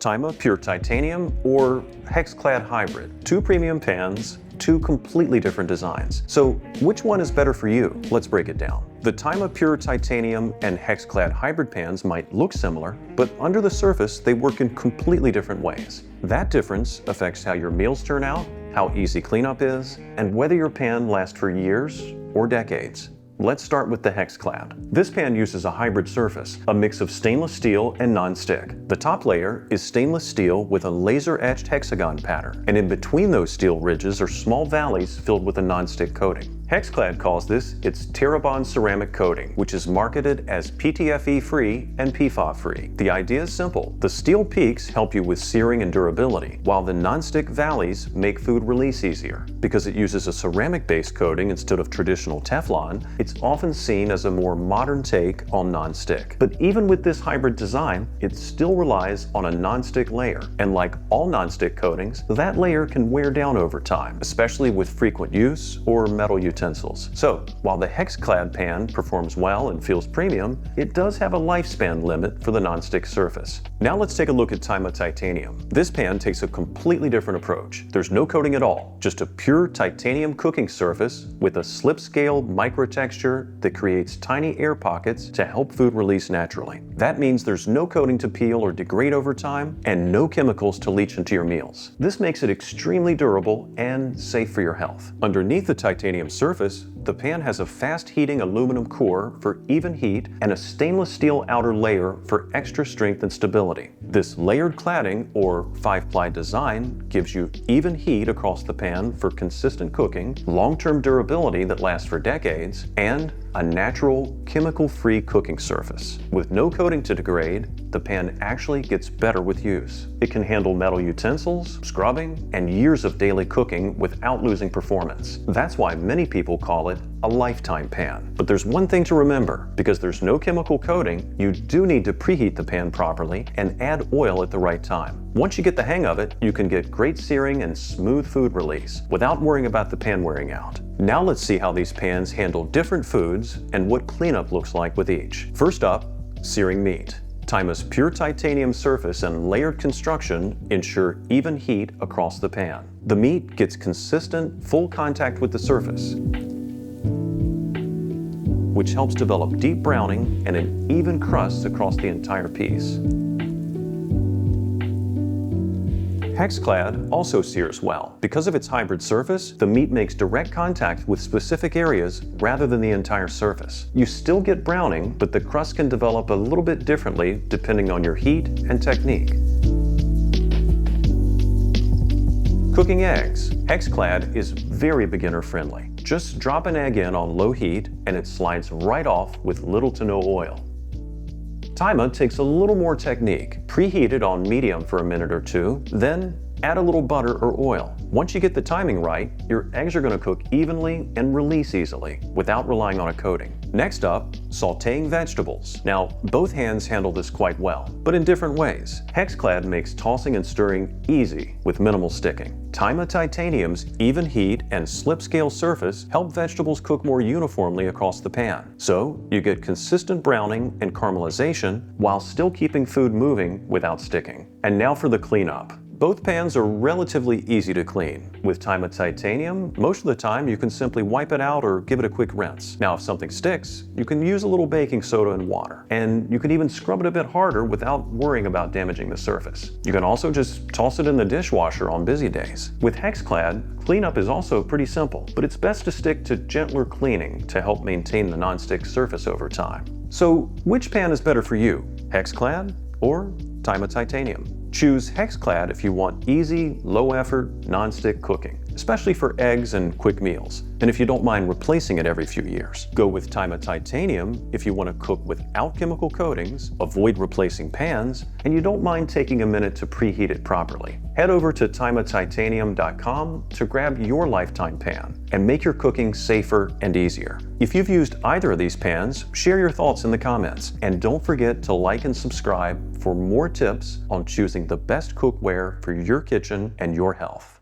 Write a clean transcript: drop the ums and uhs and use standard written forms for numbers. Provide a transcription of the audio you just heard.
Taima Pure Titanium or HexClad Hybrid. Two premium pans, two completely different designs. So which one is better for you? Let's break it down. The Taima Pure Titanium and HexClad Hybrid pans might look similar, but under the surface they work in completely different ways. That difference affects how your meals turn out, how easy cleanup is, and whether your pan lasts for years or decades. Let's start with the HexClad. This pan uses a hybrid surface, a mix of stainless steel and non-stick. The top layer is stainless steel with a laser-etched hexagon pattern, and in between those steel ridges are small valleys filled with a non-stick coating. HexClad calls this its TerraBond ceramic coating, which is marketed as PTFE-free and PFAS-free. The idea is simple. The steel peaks help you with searing and durability, while the non-stick valleys make food release easier. Because it uses a ceramic-based coating instead of traditional Teflon, it's often seen as a more modern take on non-stick. But even with this hybrid design, it still relies on a non-stick layer. And like all non-stick coatings, that layer can wear down over time, especially with frequent use or metal utensils. So, while the HexClad pan performs well and feels premium, it does have a lifespan limit for the non-stick surface. Now let's take a look at Taima Titanium. This pan takes a completely different approach. There's no coating at all, just a pure titanium cooking surface with a slip-scale microtexture that creates tiny air pockets to help food release naturally. That means there's no coating to peel or degrade over time, and no chemicals to leach into your meals. This makes it extremely durable and safe for your health. Underneath the titanium surface, the pan has a fast-heating aluminum core for even heat and a stainless steel outer layer for extra strength and stability. This layered cladding, or 5-ply design, gives you even heat across the pan for consistent cooking, long-term durability that lasts for decades, and a natural, chemical-free cooking surface. With no coating to degrade, the pan actually gets better with use. It can handle metal utensils, scrubbing, and years of daily cooking without losing performance. That's why many people call it a lifetime pan. But there's one thing to remember: because there's no chemical coating, you do need to preheat the pan properly and add oil at the right time. Once you get the hang of it, you can get great searing and smooth food release without worrying about the pan wearing out. Now let's see how these pans handle different foods and what cleanup looks like with each. First up, searing meat. Taima's pure titanium surface and layered construction ensure even heat across the pan. The meat gets consistent, full contact with the surface, which helps develop deep browning and an even crust across the entire piece. HexClad also sears well. Because of its hybrid surface, the meat makes direct contact with specific areas rather than the entire surface. You still get browning, but the crust can develop a little bit differently depending on your heat and technique. Cooking eggs. HexClad is very beginner friendly. Just drop an egg in on low heat and it slides right off with little to no oil. Taima takes a little more technique. Preheat it on medium for a minute or two, then add a little butter or oil. Once you get the timing right, your eggs are going to cook evenly and release easily without relying on a coating. Next up, sautéing vegetables. Now, both hands handle this quite well, but in different ways. HexClad makes tossing and stirring easy with minimal sticking. Taima Titanium's even heat and slip-scale surface help vegetables cook more uniformly across the pan. So, you get consistent browning and caramelization while still keeping food moving without sticking. And now for the cleanup. Both pans are relatively easy to clean. With Taima Titanium, most of the time you can simply wipe it out or give it a quick rinse. Now if something sticks, you can use a little baking soda and water. And you can even scrub it a bit harder without worrying about damaging the surface. You can also just toss it in the dishwasher on busy days. With HexClad, cleanup is also pretty simple, but it's best to stick to gentler cleaning to help maintain the non-stick surface over time. So which pan is better for you, HexClad or Taima Titanium? Choose HexClad if you want easy, low-effort, non-stick cooking, especially for eggs and quick meals, and if you don't mind replacing it every few years. Go with Taima Titanium if you want to cook without chemical coatings, avoid replacing pans, and you don't mind taking a minute to preheat it properly. Head over to TaimaTitanium.com to grab your lifetime pan and make your cooking safer and easier. If you've used either of these pans, share your thoughts in the comments, and don't forget to like and subscribe for more tips on choosing the best cookware for your kitchen and your health.